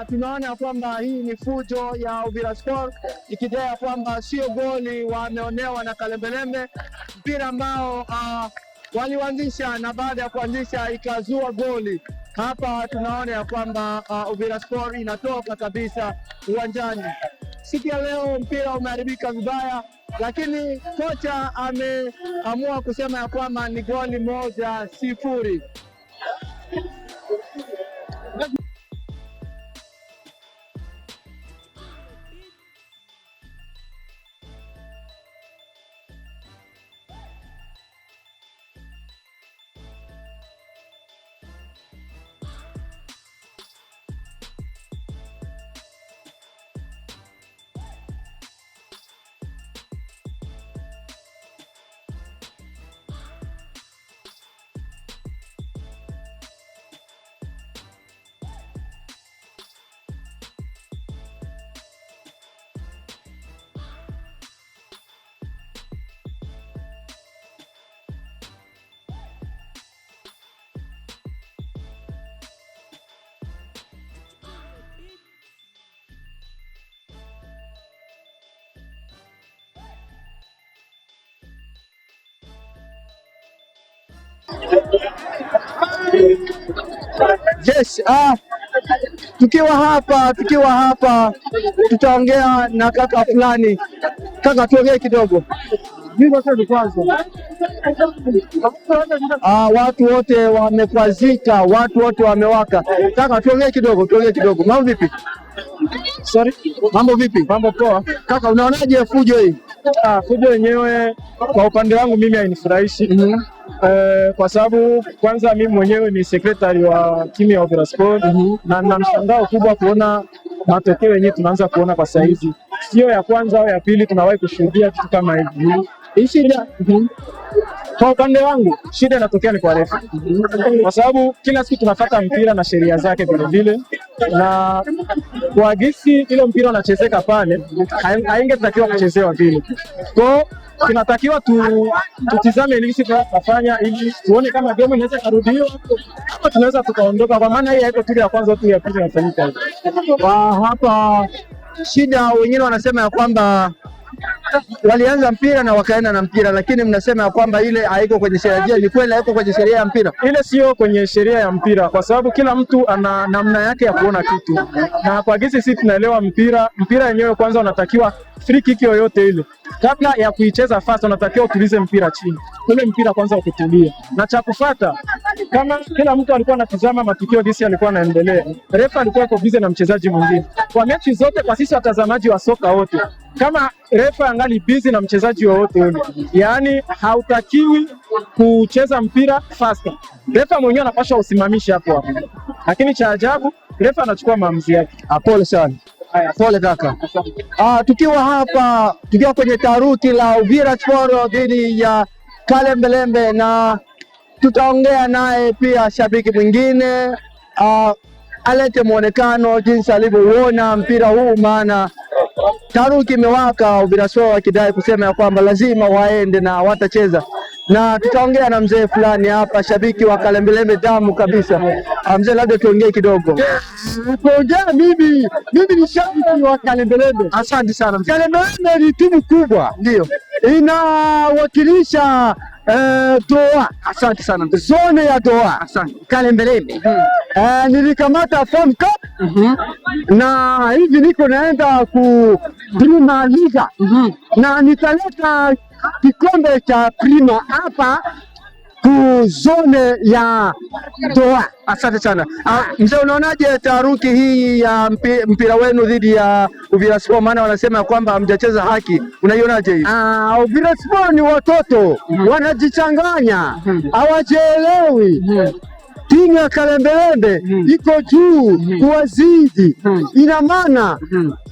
na tunaona kwamba hii ni fujo ya Uvira Sport ikidai kwamba sio goli wameonewa na Kalembelembe, mpira ambao walianzisha na baada ya kuanzisha ikazua goli. Hapa tunaona ya kwamba Uvira Sport inatoka kabisa uwanjani. Siku ya leo mpira umeharibika vibaya, lakini kocha ameamua kusema ya kwamba ni goli 1-0. Yes, tukiwa hapa tutaongea na kaka fulani. Kaka, tuongee kidogo. Watu wote wamekwazika, watu wote wamewaka. Kaka, tuongee kidogo. Mambo vipi? Sorry? Mambo vipi? Mambo poa. Kaka, unaonaje fujo hii? Fujo yenyewe kwa upande wangu mimi hainifurahishi. Kwa sababu kwanza mimi mwenyewe ni secretary wa timu ya Uvira Sport na nina mshangao kubwa kuona matokeo yenyewe tunaanza kuona kwa sasa hivi. Sio ya kwanza au ya pili tunawahi kushuhudia kitu kama hivi. Hii shida kwa upande wangu shida inatokea ni kwa refa. Kwa sababu kila siku tunafuata mpira na sheria zake vile vile, na kwa gisi ile mpira unachezeka pale haingetakiwa kuchezewa vile. Kwa tunatakiwa tutizame nini tunafanya ili tuone kama game inaweza kurudiwa ama tunaweza tukaondoka, kwa maana hii haiko tu ya kwanza tu ya pili inafanyika. Hapa shida wengine wanasema ya kwamba walianza mpira na wakaenda na mpira, lakini mnasema ya kwamba ile haiko kwenye sheria. Ni kweli haiko kwenye sheria ya mpira? Ile sio kwenye sheria ya mpira, kwa sababu kila mtu ana namna yake ya kuona kitu, na kwa gisi sisi tunaelewa mpira yenyewe kwanza unatakiwa free kick yoyote ile kabla ya kuicheza fast unatakiwa utulize mpira chini. Ule mpira kwanza ukitulia, na cha kufuata kama kila mtu alikuwa anatazama matukio gisi alikuwa anaendelea, refa alikuwa yuko busy na mchezaji mwingine. Kwa mechi zote, kwa sisi watazamaji wa soka wote, kama refa angali busy na mchezaji wowote ule, yani hautakiwi kucheza mpira faster. Refa mwenyewe anapaswa usimamishe hapo. Lakini cha ajabu refa anachukua maamuzi yake. Pole sana. Pole kaka. Tukiwa kwenye taruki la Uvira Sport dhidi ya Kalembelembe, na tutaongea naye pia shabiki mwingine alete muonekano jinsi alivyoona mpira huu, maana taruki imewaka. Uvira Sport wakidai kusema ya kwamba lazima waende na watacheza, na tutaongea na mzee fulani hapa, shabiki wa Kalembelembe damu kabisa. Mzee, labda tuongee kidogo. Mimi ni shabiki wa Kalembelembe. Asante sana mzee. Kalembelembe ni timu kubwa, ndio inawakilisha Doa. Asante sana mzee. Zone ya Doa. Asante. Kalembelembe. Nilikamata Farm Cup na hivi niko naenda ku Prima Liga na nitaleta kikombe cha Prima hapa ku zone ya Doa. Asante sana. Mzee, unaonaje taharuki hii ya mpira wenu dhidi ya Uvira Sport? Maana wanasema ya kwamba hamjacheza haki. Unaionaje hii? Uvira Sport ni watoto wanajichanganya, hawajielewi. Timu ya Kalembelembe iko juu kuwazidi. Ina maana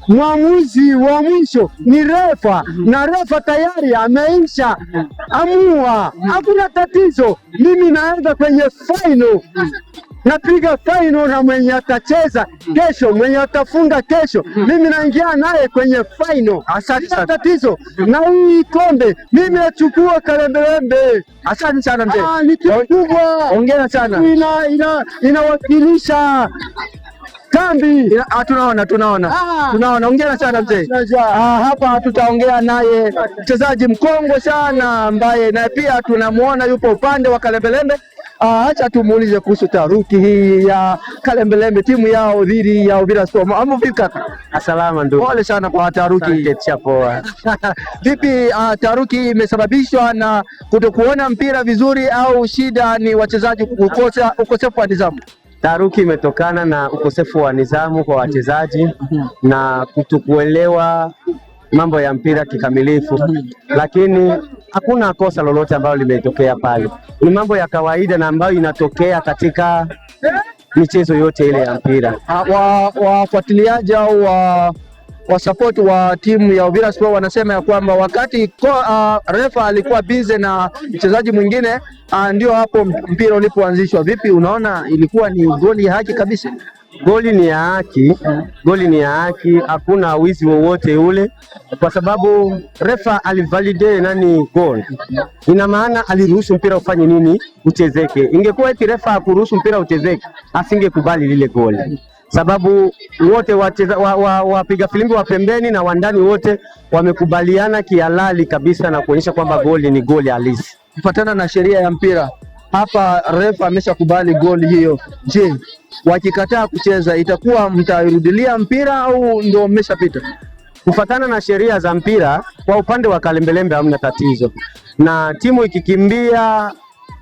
mwamuzi wa mwisho ni refa, na refa tayari ameisha amua, hakuna tatizo. Mimi naenda kwenye final, napiga final na mwenye atacheza kesho, mwenye atafunga kesho, mimi naingia naye kwenye final. Asante sana. Tatizo na hii kombe mimi nachukua Kalembelembe. Asante sana mzee. Ni kubwa. Hongera sana. Inawakilisha kambi. Tunaona. Hongera sana mzee. Hapa tutaongea naye mchezaji mkongwe sana ambaye naye pia tunamuona yupo upande wa Kalembelembe. Acha tumuulize kuhusu taharuki hii ya Kalembelembe, timu yao dhidi ya Uvira Sport. Mambo vipi kaka? Salama ndugu. Pole sana kwa taharuki. Poa. Vipi taharuki imesababishwa na kutokuona mpira vizuri au shida ni wachezaji kukosa ukosefu wa nidhamu? Taharuki imetokana na ukosefu wa nidhamu kwa wachezaji na kutokuelewa mambo ya mpira kikamilifu, lakini hakuna kosa lolote ambalo limetokea pale. Ni mambo ya kawaida na ambayo inatokea katika michezo yote ile ya mpira. Wafuatiliaji au wa support wa timu ya Uvira Sport wanasema ya kwamba wakati refa alikuwa busy na mchezaji mwingine, ndio hapo mpira ulipoanzishwa. Vipi, unaona ilikuwa ni goli ya haki kabisa? Goli ni ya haki, goli ni ya haki, hakuna wizi wowote ule, kwa sababu refa alivalide goal. Ina maana aliruhusu mpira ufanye nini? Uchezeke. Ingekuwa eti refa hakuruhusu mpira uchezeke, asingekubali lile goli, sababu wote wapiga filimbi wa pembeni na wandani wote wamekubaliana kihalali kabisa na kuonyesha kwamba goli ni goli halisi kufuatana na sheria ya mpira. Hapa refa ameshakubali goli hiyo. Je, wakikataa kucheza itakuwa mtairudilia mpira au ndio mmeshapita? Kufuatana na sheria za mpira, kwa upande wa Kalembelembe hamna tatizo, na timu ikikimbia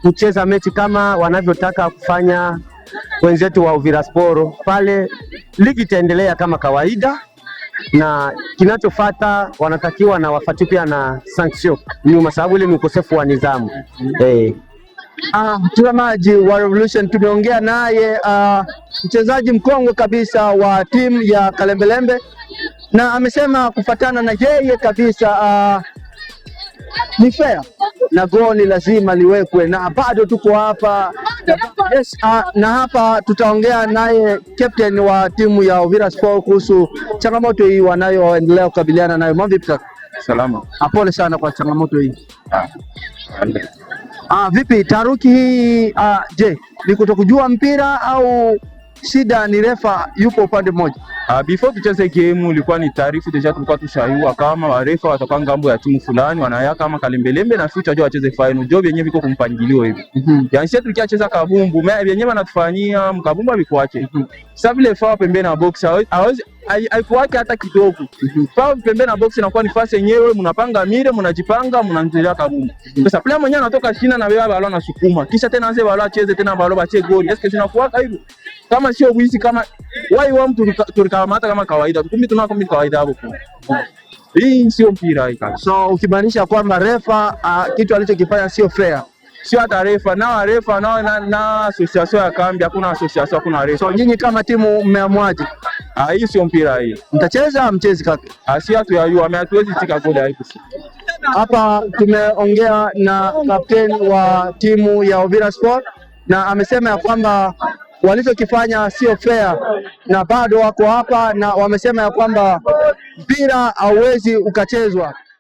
kucheza mechi kama wanavyotaka kufanya wenzetu wa Uvira Sport, pale ligi itaendelea kama kawaida, na kinachofuata wanatakiwa na wafuatie pia na sanction nyuma, sababu ile ni ukosefu wa nidhamu. Mtazamaji wa Revolution, tumeongea naye mchezaji mkongwe kabisa wa timu ya Kalembelembe, na amesema kufatana na yeye kabisa ni fair na goli lazima liwekwe, na bado tuko hapa na hapa tutaongea naye captain wa timu ya Uvira Sport kuhusu changamoto hii wanayoendelea kukabiliana nayo. Mambo vipi? Salama. Pole sana kwa changamoto hii. Vipi taharuki hii, je, ni kutokujua mpira au shida ni refa yupo upande mmoja? Before tucheze game ilikuwa ni taarifa deja, tulikuwa tushaiwa kama warefa watakuwa ngambo ya timu fulani wanaya kama Kalembelembe na future jo wacheze final job yenyewe viko kumpangilio hivi. Yani sisi tukiacheza kabumbu yenyewe wanatufanyia mkabumbu bikuache. Sasa vile faa pembeni na box haikuwake hata kidogo. Faa pembeni na box inakuwa ni fasi yenyewe, mnapanga mire, mnajipanga, mnanjelea kabumbu. Sasa player mwenyewe anatoka chini na wewe balo anasukuma. Kisha tena anze balo acheze tena balo bache goli. Eske tunakuwa hivyo? Kama sio wizi, kama why wa mtu tulikamata kama kawaida, kumbe tunakombi kawaida hapo. Hii sio mpira hii. So ukimaanisha kwamba refa kitu alichokifanya sio fair? Sio hata refa na association ya kambi, hakuna association, hakuna refa. So nyinyi kama timu mmeamwaje? Hii sio mpira hii. Mtacheza mchezi kaka? Si hatu ya hatuwezi tika goli hapo. Hapa tumeongea na captain wa timu ya Uvira Sport na amesema ya kwamba walichokifanya sio fair na bado wako hapa, na wamesema ya kwamba mpira hauwezi ukachezwa